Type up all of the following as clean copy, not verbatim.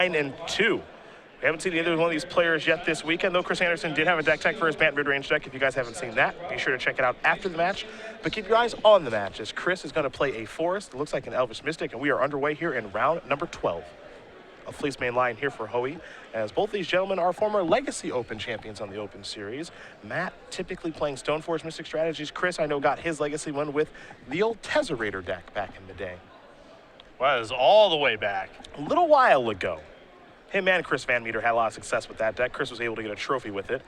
and 2. We haven't seen either one of these players yet this weekend, though Chris Andersen did have a deck tech for his Bant mid-range deck. If you guys haven't seen that, be sure to check it out after the match. But keep your eyes on the match, as Chris is going to play a Forest. It looks like an Elvish Mystic, and we are underway here in round number 12. A Fleece main line here for Hoey, as both these gentlemen are former Legacy Open champions on the Open Series. Matt typically playing Stoneforge Mystic strategies. Chris, I know, got his Legacy one with the old Tezzerator deck back in the day. Well, that is all the way back. A little while ago. Him and Chris Van Meter had a lot of success with that deck. Chris was able to get a trophy with it.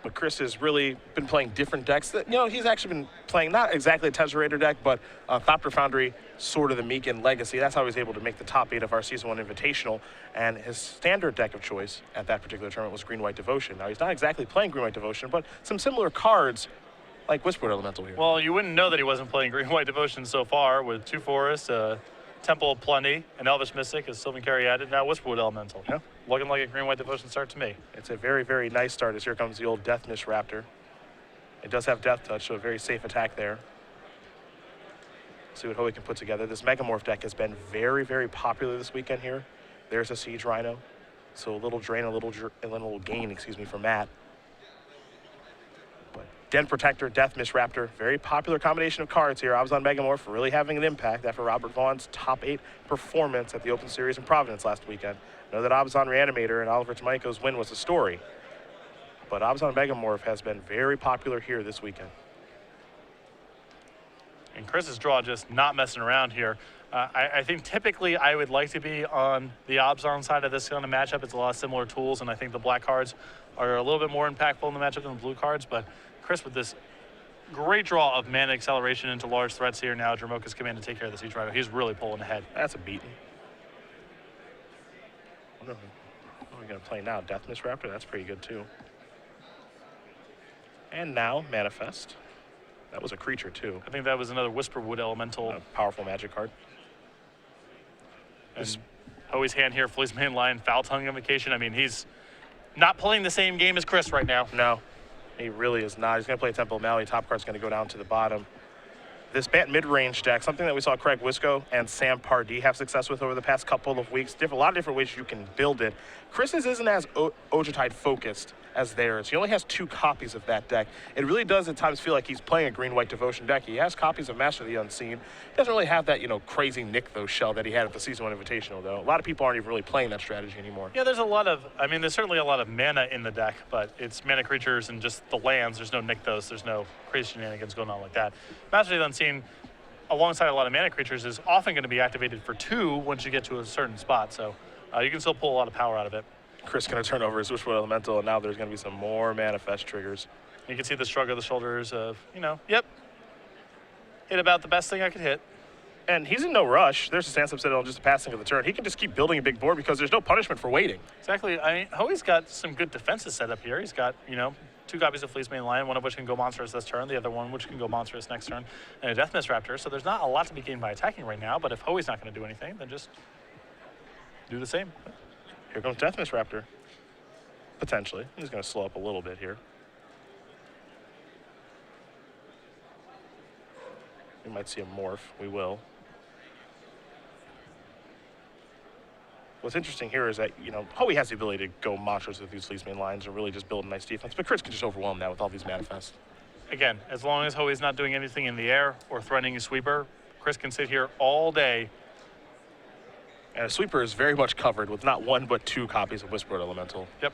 But Chris has really been playing different decks. That, he's actually been playing not exactly a Tezzerator deck, but Thopter Foundry, sort of the Meek and Legacy. That's how he was able to make the top 8 of our Season 1 Invitational. And his standard deck of choice at that particular tournament was Green-White Devotion. Now, he's not exactly playing Green-White Devotion, but some similar cards like Whisperwood Elemental here. Well, you wouldn't know that he wasn't playing Green-White Devotion so far with 2 forests, Temple of Plenty, an Elvish Mystic, as Sylvan Carey added, now Whisperwood Elemental. Yeah. Looking like a Green-White Devotion start to me. It's a very, very nice start, as here comes the old Death Mist Raptor. It does have Death Touch, so a very safe attack there. See what Hoey can put together. This Megamorph deck has been very, very popular this weekend here. There's a Siege Rhino. So a little drain, a little gain, for Matt. Den Protector, Death Mist Raptor, very popular combination of cards here. Abzan Megamorph really having an impact after Robert Vaughn's top 8 performance at the Open Series in Providence last weekend. I know that Abzan Reanimator and Oliver Tamaiko's win was a story, but Abzan Megamorph has been very popular here this weekend. And Chris's draw just not messing around here. I think typically I would like to be on the Abzan side of this kind of matchup. It's a lot of similar tools, and I think the black cards are a little bit more impactful in the matchup than the blue cards, but Chris with this great draw of mana acceleration into large threats here now. Dromoka's command to take care of the Siege Rhino. He's really pulling ahead. That's a beating. What are we going to play now? Death Mist Raptor? That's pretty good too. And now Manifest. That was a creature too. I think that was another Whisperwood Elemental. A powerful magic card. And Hoey's hand here, Fleece main line, Foul Tongue Invocation. I mean, he's not playing the same game as Chris right now. No. He really is not. He's going to play Temple of Malady. Top card's going to go down to the bottom. This Bant mid-range deck, something that we saw Craig Wisco and Sam Pardee have success with over the past couple of weeks. A lot of different ways you can build it. Chris's isn't as Ojotide focused as theirs. He only has 2 copies of that deck. It really does at times feel like he's playing a Green-White Devotion deck. He has copies of Master of the Unseen. He doesn't really have that, crazy Nykthos shell that he had at the Season 1 Invitational, though. A lot of people aren't even really playing that strategy anymore. Yeah, there's certainly a lot of mana in the deck, but it's mana creatures and just the lands. There's no Nykthos. There's no crazy shenanigans going on like that. Master of the Unseen, alongside a lot of mana creatures, is often going to be activated for 2 once you get to a certain spot, so you can still pull a lot of power out of it. Chris going to turn over his Wishwood Elemental, and now there's going to be some more Manifest triggers. You can see the shrug of the shoulders of, yep, hit about the best thing I could hit. And he's in no rush. There's a Sandstorm Citadel, just a passing of the turn. He can just keep building a big board because there's no punishment for waiting. Exactly. I mean, Hoey's got some good defenses set up here. He's got, 2 copies of Fleece main line, one of which can go monstrous this turn, the other one which can go monstrous next turn, and a Death Mist Raptor. So there's not a lot to be gained by attacking right now, but if Hoey's not going to do anything, then just do the same. Here comes Death Mist Raptor. Potentially. He's going to slow up a little bit here. We might see a morph. We will. What's interesting here is that, Hoey has the ability to go monsters with these Fleece main lines and really just build a nice defense, but Chris can just overwhelm that with all these Manifests. Again, as long as Hoey's not doing anything in the air or threatening a sweeper, Chris can sit here all day. And a sweeper is very much covered with not 1 but 2 copies of Whisperwood Elemental. Yep.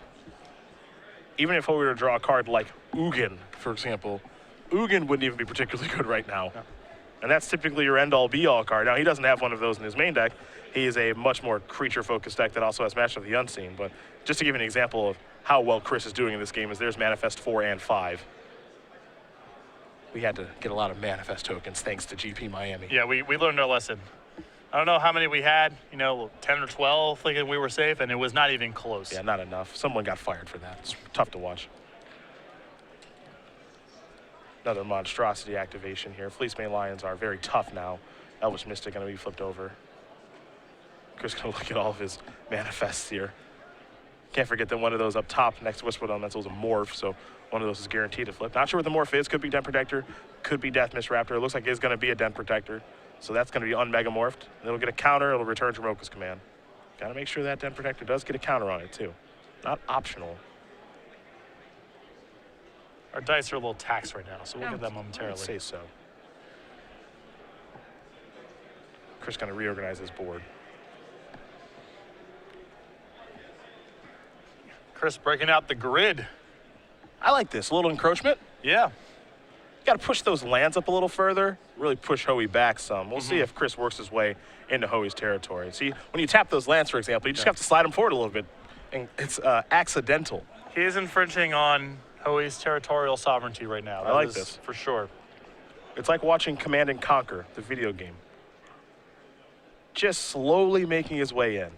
Even if Hoey were to draw a card like Ugin, for example, Ugin wouldn't even be particularly good right now. No. And that's typically your end-all, be-all card. Now, he doesn't have one of those in his main deck. He is a much more creature-focused deck that also has Master of the Unseen. But just to give you an example of how well Chris is doing in this game is there's Manifest 4 and 5. We had to get a lot of Manifest tokens thanks to GP Miami. Yeah, we learned our lesson. I don't know how many we had, 10 or 12 thinking we were safe, and it was not even close. Yeah, not enough. Someone got fired for that. It's tough to watch. Another monstrosity activation here. Fleece main lions are very tough now. Elvish Mystic going to be flipped over. Chris going to look at all of his Manifests here. Can't forget that one of those up top next to Whisperwood Elemental is a morph, so one of those is guaranteed to flip. Not sure what the morph is. Could be Den Protector, could be Death Mist Raptor. It looks like it's going to be a Den Protector. So that's going to be unmegamorphed. It'll get a counter. It'll return Dromoka's command. Got to make sure that Den Protector does get a counter on it, too. Not optional. Our dice are a little taxed right now, so we'll get that I'd momentarily. say so. Chris going to reorganize his board. Chris breaking out the grid. I like this. A little encroachment. Yeah. Got to push those lands up a little further. Really push Hoey back some. We'll see if Chris works his way into Hoey's territory. See, when you tap those lands, for example, you just have to slide them forward a little bit. And it's accidental. He is infringing on Hoey's territorial sovereignty right now. I like this. For sure. It's like watching Command and Conquer, the video game. Just slowly making his way in.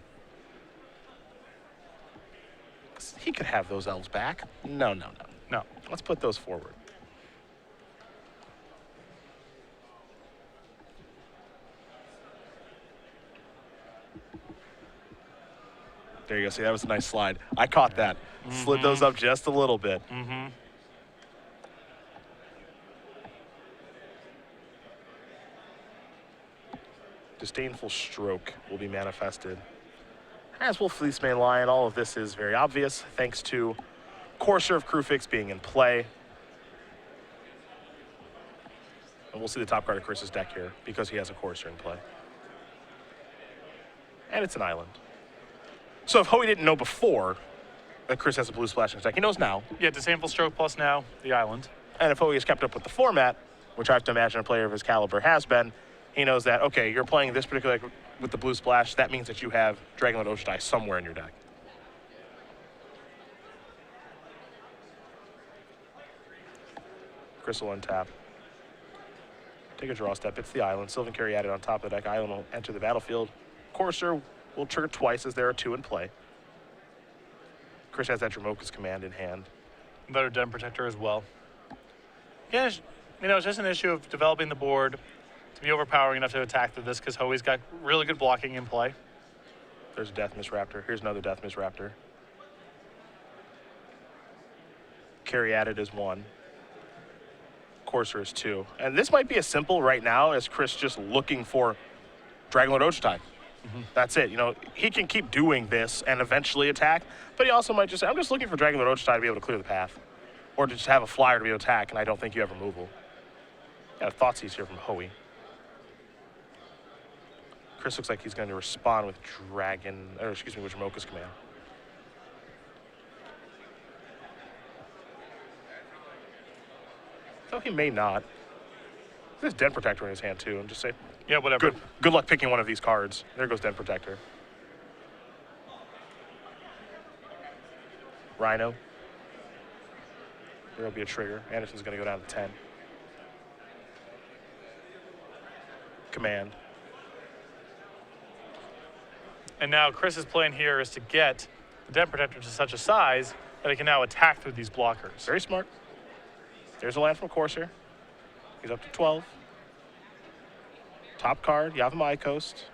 He could have those elves back. No. No. Let's put those forward. There you go. See, that was a nice slide. I caught that. Slid those up just a little bit. Disdainful Stroke will be manifested. As will Fleecemane Lion. All of this is very obvious thanks to Courser of Crewfix being in play. And we'll see the top card of Chris's deck here because he has a Courser in play. And it's an island. So if Hoey didn't know before that Chris has a blue splash in his deck, he knows now. Yeah, Disdainful Stroke plus now the island. And if Hoey has kept up with the format, which I have to imagine a player of his caliber has been, he knows that, okay, you're playing this particular deck with the blue splash. That means that you have Dragonlord Oshtai somewhere in your deck. Chris will untap. Take a draw step. It's the island. Sylvan Caryatid on top of the deck. Island will enter the battlefield. Courser will trigger twice as there are 2 in play. Chris has that Dramoka's Command in hand. Better Den Protector as well. Yeah, you know, it's just an issue of developing the board to be overpowering enough to attack through this because Hoey's got really good blocking in play. There's a Death Miss Raptor. Here's another Death Miss Raptor. Caryatid is 1. Courser is 2. And this might be as simple right now as Chris just looking for Dragonlord Oshtai. That's it. You know, he can keep doing this and eventually attack, but he also might just say, I'm just looking for Dragonlord Oshtai to be able to clear the path. Or to just have a flyer to be able to attack, and I don't think you have removal. Got a Thoughtseize here from Hoey. Chris looks like he's going to respond with with Dramoka's Command. Though he may not. There's Den Protector in his hand too, and just say, Yeah, whatever. good luck picking one of these cards. There goes Den Protector. Rhino. There'll be a trigger. Andersen's going to go down to 10. Command. And now Chris's plan here is to get the Den Protector to such a size that it can now attack through these blockers. Very smart. There's a land from Courser. He's up to 12. Top card, Yavimaya Coast.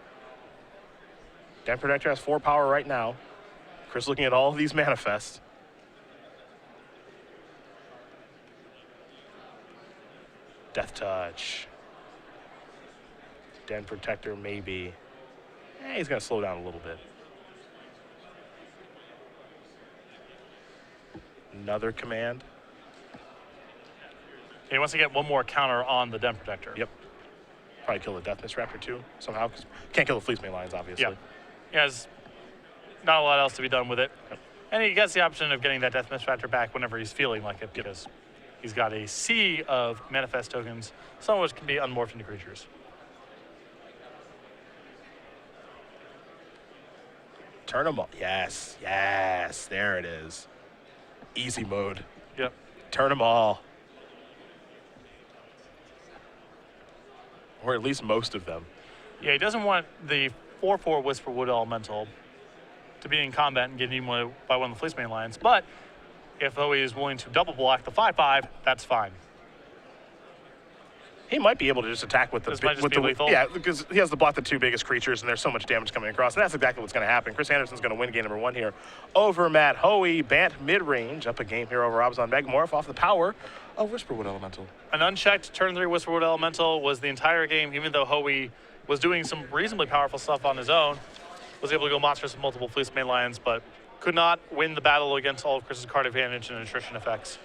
Den Protector has 4 power right now. Chris looking at all of these manifest. Death Touch. Den Protector maybe. He's going to slow down a little bit. Another command. He wants to get one more counter on the Den Protector. Yep. Probably kill the Death Miss Raptor too, somehow. Cause can't kill the Fleecemane Lions, obviously. Yeah. He has not a lot else to be done with it. Yep. And he gets the option of getting that Death Miss Raptor back whenever he's feeling like it because he's got a sea of manifest tokens, some of which can be unmorphed into creatures. Turn them all. Yes, yes, there it is. Easy mode. Yep. Turn them all. Or at least most of them. Yeah, he doesn't want the 4/4 Whisperwood Elemental to be in combat and get eaten by one of the Fleecemane Lions, but if Hoey is willing to double block the 5/5, that's fine. He might be able to just attack with the This might just be lethal. Yeah, because he has to block the 2 biggest creatures, and there's so much damage coming across. And that's exactly what's going to happen. Chris Andersen's going to win game number 1 here over Matt Hoey. Bant mid-range, up a game here over Robzon Megamorph off the power of Whisperwood Elemental. An unchecked turn 3 Whisperwood Elemental was the entire game, even though Hoey was doing some reasonably powerful stuff on his own. was able to go monstrous with multiple Fleece main lines, but could not win the battle against all of Chris's card advantage and attrition effects.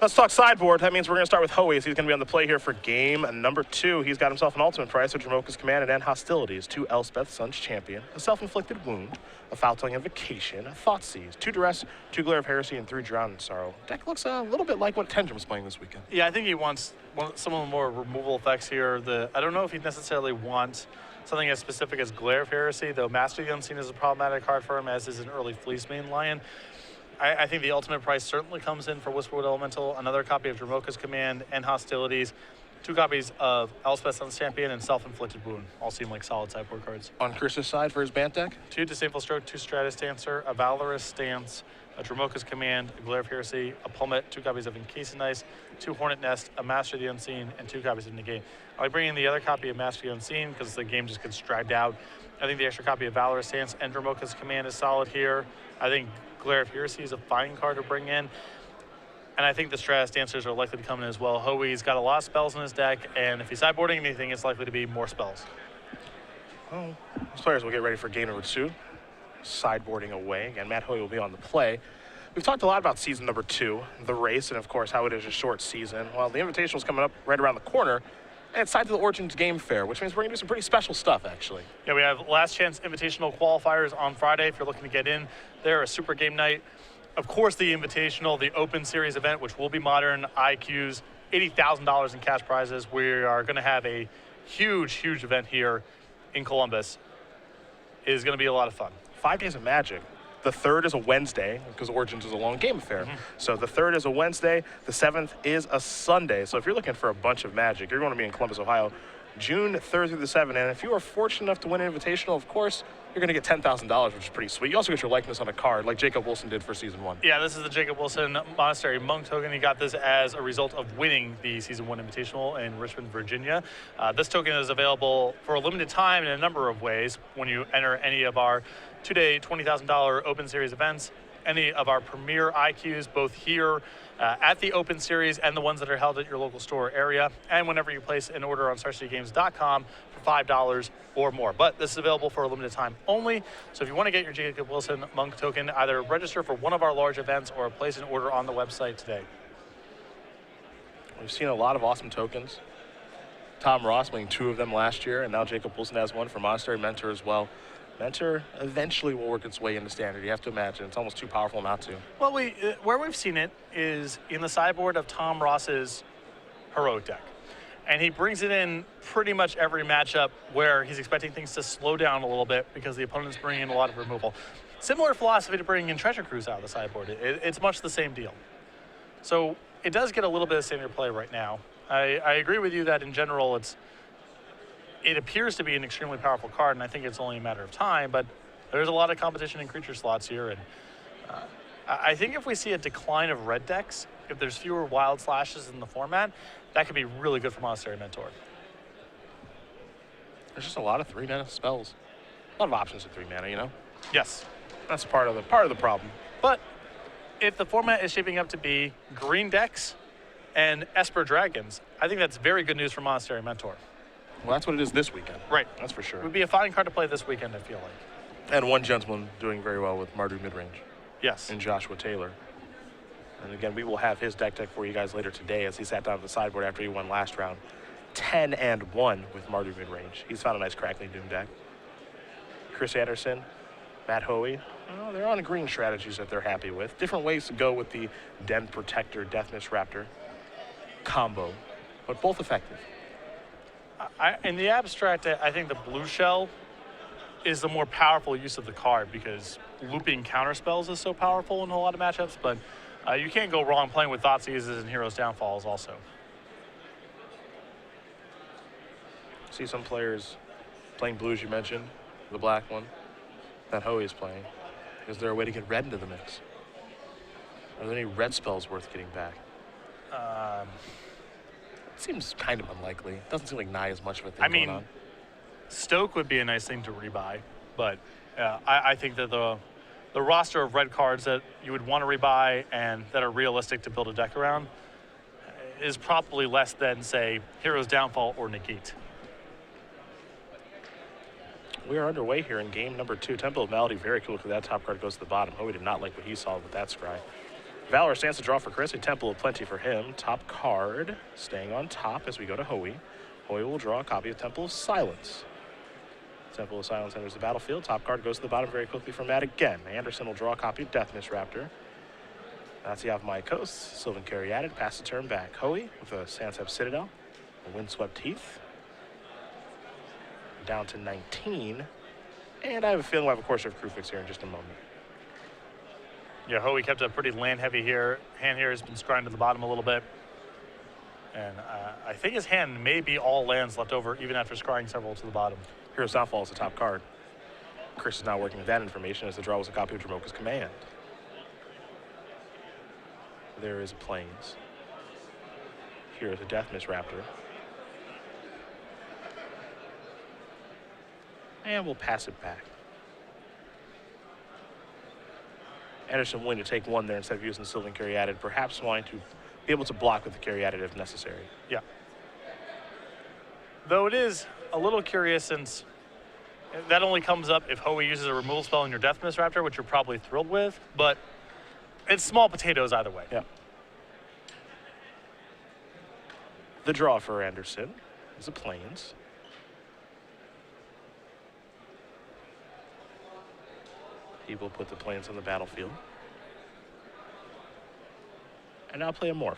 Let's talk sideboard. That means we're going to start with Hoey. He's going to be on the play here for game number 2. He's got himself an ultimate price, a Dromoka's Command, and End Hostilities, 2 Elspeth, Sun's Champion, a Self-Inflicted Wound, a Foul-Tongue Invocation, a Thoughtseize, 2 Duress, 2 Glare of Heresy, and 3 Drown in Sorrow. Deck looks a little bit like what Tendrum was playing this weekend. Yeah, I think he wants some of the more removal effects here. I don't know if he necessarily wants something as specific as Glare of Heresy, though Master of the Unseen is a problematic card for him, as is an early Fleece main lion. I think the ultimate price certainly comes in for Whisperwood Elemental, another copy of Dromoka's Command and Hostilities, 2 copies of Elspeth Sun's Champion and Self-Inflicted Wound. All seem like solid sideboard cards. On Chris's side for his Bant deck? 2 Disdainful Stroke, 2 Stratus Dancer, a Valorous Stance, a Dromoka's Command, a Glare of Heresy, a Plummet, 2 copies of Encasing Ice, 2 Hornet Nest, a Master of the Unseen, and 2 copies of Negate. I'll bring in the other copy of Master of the Unseen because the game just gets dragged out. I think the extra copy of Valorous Stance and Dromoka's Command is solid here. I think Glare of Heresy is a fine card to bring in. And I think the Stratus Dancers are likely to come in as well. Hoey's got a lot of spells in his deck, and if he's sideboarding anything, it's likely to be more spells. Well, these players will get ready for game number 2. Sideboarding away. Again, Matt Hoey will be on the play. We've talked a lot about season number 2, the race, and of course how it is a short season. Well, the Invitational is coming up right around the corner, and it's tied to the Origins Game Fair, which means we're going to do some pretty special stuff, actually. Yeah, we have last chance Invitational qualifiers on Friday if you're looking to get in there, a super game night. Of course, the Invitational, the Open Series event, which will be modern, IQs, $80,000 in cash prizes. We are going to have a huge, huge event here in Columbus. It is going to be a lot of fun. 5 days of Magic. The 3rd is a Wednesday, because Origins is a long game affair. So the 3rd is a Wednesday, the 7th is a Sunday. So if you're looking for a bunch of Magic, you're going to be in Columbus, Ohio, June 3rd through the 7th. And if you are fortunate enough to win an Invitational, of course, you're going to get $10,000, which is pretty sweet. You also get your likeness on a card, like Jacob Wilson did for Season 1. Yeah, this is the Jacob Wilson Monastery Monk token. He got this as a result of winning the Season 1 Invitational in Richmond, Virginia. This token is available for a limited time in a number of ways when you enter any of our 2-day $20,000 Open Series events, any of our premier IQs, both here at the Open Series and the ones that are held at your local store area, and whenever you place an order on StarCityGames.com for $5 or more. But this is available for a limited time only, so if you want to get your Jacob Wilson Monk token, either register for one of our large events or place an order on the website today. We've seen a lot of awesome tokens. Tom Ross winning 2 of them last year, and now Jacob Wilson has 1 for Monastery Mentor as well. Mentor eventually will work its way into Standard. You have to imagine. It's almost too powerful not to. Well, where we've seen it is in the sideboard of Tom Ross's Heroic deck. And he brings it in pretty much every matchup where he's expecting things to slow down a little bit because the opponent's bringing in a lot of removal. Similar philosophy to bringing in Treasure Cruise out of the sideboard. It's much the same deal. So it does get a little bit of standard play right now. I agree with you that in general it appears to be an extremely powerful card, and I think it's only a matter of time, but there's a lot of competition in creature slots here, and I think if we see a decline of red decks, if there's fewer wild slashes in the format, that could be really good for Monastery Mentor. There's just a lot of 3-mana spells. A lot of options at 3 mana, you know? Yes. That's part of the problem. But if the format is shaping up to be green decks and Esper Dragons, I think that's very good news for Monastery Mentor. Well, that's what it is this weekend. Right. That's for sure. It would be a fine card to play this weekend, I feel like. And one gentleman doing very well with Mardu Midrange. Yes. And Joshua Taylor. And again, we will have his deck for you guys later today as he sat down at the sideboard after he won last round. 10-1 with Mardu Midrange. He's found a nice Crackling Doom deck. Chris Andersen, Matt Hoey, they're on green strategies that they're happy with. Different ways to go with the Den Protector, Deathness Raptor combo, but both effective. In the abstract, I think the blue shell is the more powerful use of the card because looping counter spells is so powerful in a lot of matchups, but you can't go wrong playing with Thoughtseizes and Hero's Downfalls also. See some players playing blue, as you mentioned, the black one that Hoey is playing. Is there a way to get red into the mix? Are there any red spells worth getting back? Seems kind of unlikely. Doesn't seem like nigh as much of a thing going on. Stoke would be a nice thing to rebuy, but I think that the roster of red cards that you would want to rebuy and that are realistic to build a deck around is probably less than, say, Hero's Downfall or Negate. We are underway here in game number 2. Temple of Malady, very cool because that top card goes to the bottom. Hoey did not like what he saw with that scry. Valor stands to draw for Chris, a Temple of Plenty for him. Top card staying on top as we go to Hoey. Hoey will draw a copy of Temple of Silence. Temple of Silence enters the battlefield. Top card goes to the bottom very quickly for Matt again. Andersen will draw a copy of Deathmiss Raptor. Natsiav Mycos, Sylvan Caryatid, pass the turn back. Hoey with a Sansep Citadel, a Windswept Heath. Down to 19. And I have a feeling we'll have a Courser of Crufix here in just a moment. Yeah, Hoey kept a pretty land heavy here. Hand here has been scrying to the bottom a little bit. And I think his hand may be all lands left over even after scrying several to the bottom. Hero's Downfall is the top card. Chris is now working with that information as the draw was a copy of Dromoka's Command. There is a Plains. Here is a Deathmiss Raptor. And we'll pass it back. Andersen willing to take one there instead of using Sylvan Caryatid, perhaps wanting to be able to block with the Caryatid if necessary. Yeah. Though it is a little curious since that only comes up if Hoey uses a removal spell in your Deathmiss Raptor, which you're probably thrilled with, but it's small potatoes either way. Yeah. The draw for Andersen is a Plains. He will put the Plains on the battlefield. And now play a Morph.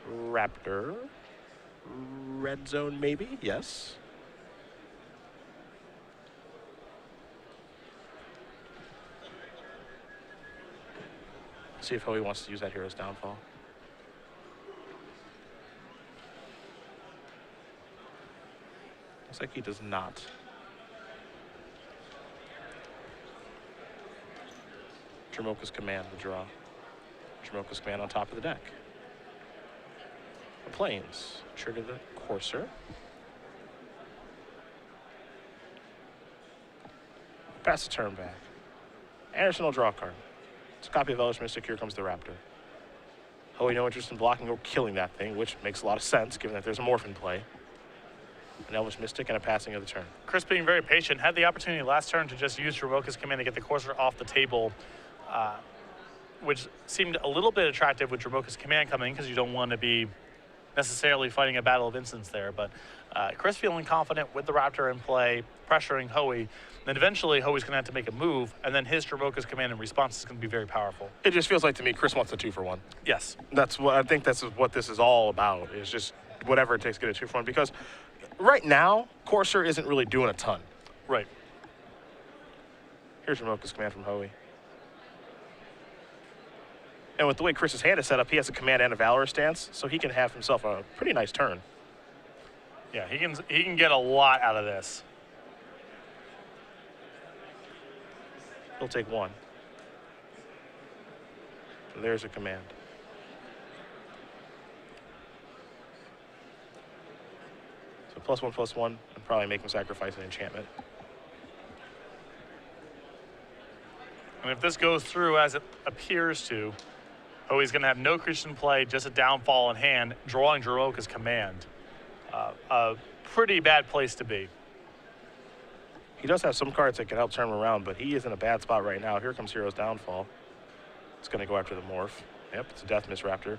Raptor. Red zone maybe, yes. See if Hoey wants to use that Hero's Downfall. Looks like he does not. Dromoka's Command, the draw. Dromoka's Command on top of the deck. The Plains, trigger the Courser. Pass the turn back. Andersen will draw a card. It's a copy of Elvish Mystic. Here comes the Raptor. Hoey no interest in blocking or killing that thing, which makes a lot of sense given that there's a Morph in play. An Elvish Mystic and a passing of the turn. Chris being very patient, had the opportunity last turn to just use Dromoka's Command to get the Courser off the table, which seemed a little bit attractive with Dromoka's Command coming because you don't want to be necessarily fighting a battle of instants there. But Chris feeling confident with the Raptor in play, pressuring Hoey. Then eventually Hoey's going to have to make a move, and then his Dromoka's Command in response is going to be very powerful. It just feels like to me Chris wants a 2-for-1. Yes. That's what I think that's what this is all about, is just whatever it takes to get a 2-for-1. Because right now, Courser isn't really doing a ton. Right. Here's Dromoka's Command from Hoey. And with the way Chris's hand is set up, he has a Command and a Valor stance, so he can have himself a pretty nice turn. Yeah, he can get a lot out of this. He'll take one. So there's a Command. So +1/+1, and probably make him sacrifice an enchantment. And if this goes through as it appears to, Hoey's going to have no creature in play, just a downfall in hand, drawing Dromoka's Command. A pretty bad place to be. He does have some cards that can help turn him around, but he is in a bad spot right now. Here comes Hero's Downfall. It's going to go after the Morph. Yep, it's a Deathmiss Raptor.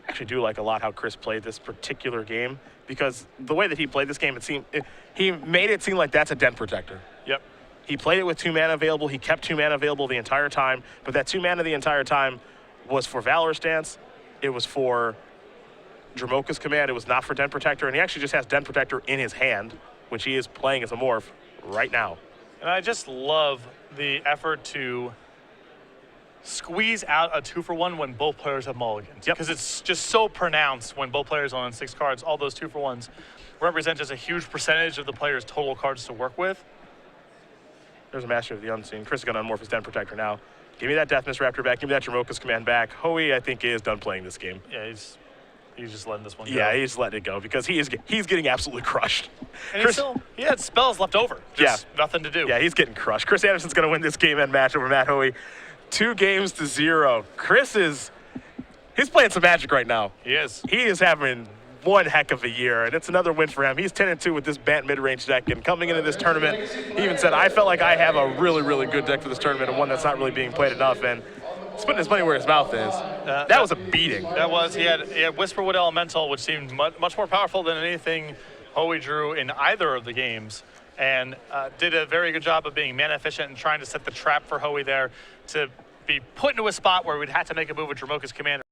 I actually do like a lot how Chris played this particular game, because the way that he played this game, he made it seem like that's a Den Protector. Yep. He played it with 2 mana available. He kept 2 mana available the entire time, but that 2 mana the entire time was for Valor Stance. It was for Dromoka's Command. It was not for Den Protector, and he actually just has Den Protector in his hand, which he is playing as a Morph right now. And I just love the effort to squeeze out a 2-for-1 when both players have mulligans. Yep. Because it's just so pronounced when both players own 6 cards. All those 2-for-1s represent just a huge percentage of the player's total cards to work with. There's a Master of the Unseen. Chris is going to unmorph his Den Protector now. Give me that Deathmiss Raptor back. Give me that Dromoka's Command back. Hoey, I think, is done playing this game. Yeah, he's just letting this one go. Yeah, he's letting it go because he's getting absolutely crushed. And he had spells left over. Just nothing to do. Yeah, he's getting crushed. Chris Andersen's going to win this game and match over Matt Hoey. 2-0. Chris he's playing some Magic right now. He is. He is having one heck of a year, and it's another win for him. He's 10-2 with this Bant mid-range deck, and coming into this tournament, he even said, I felt like I have a really, really good deck for this tournament, and one that's not really being played enough, and he's putting his money where his mouth is. That was a beating. That was. He had Whisperwood Elemental, which seemed much more powerful than anything Hoey drew in either of the games, and did a very good job of being mana efficient and trying to set the trap for Hoey there to be put into a spot where we'd have to make a move with Dramoka's Commander.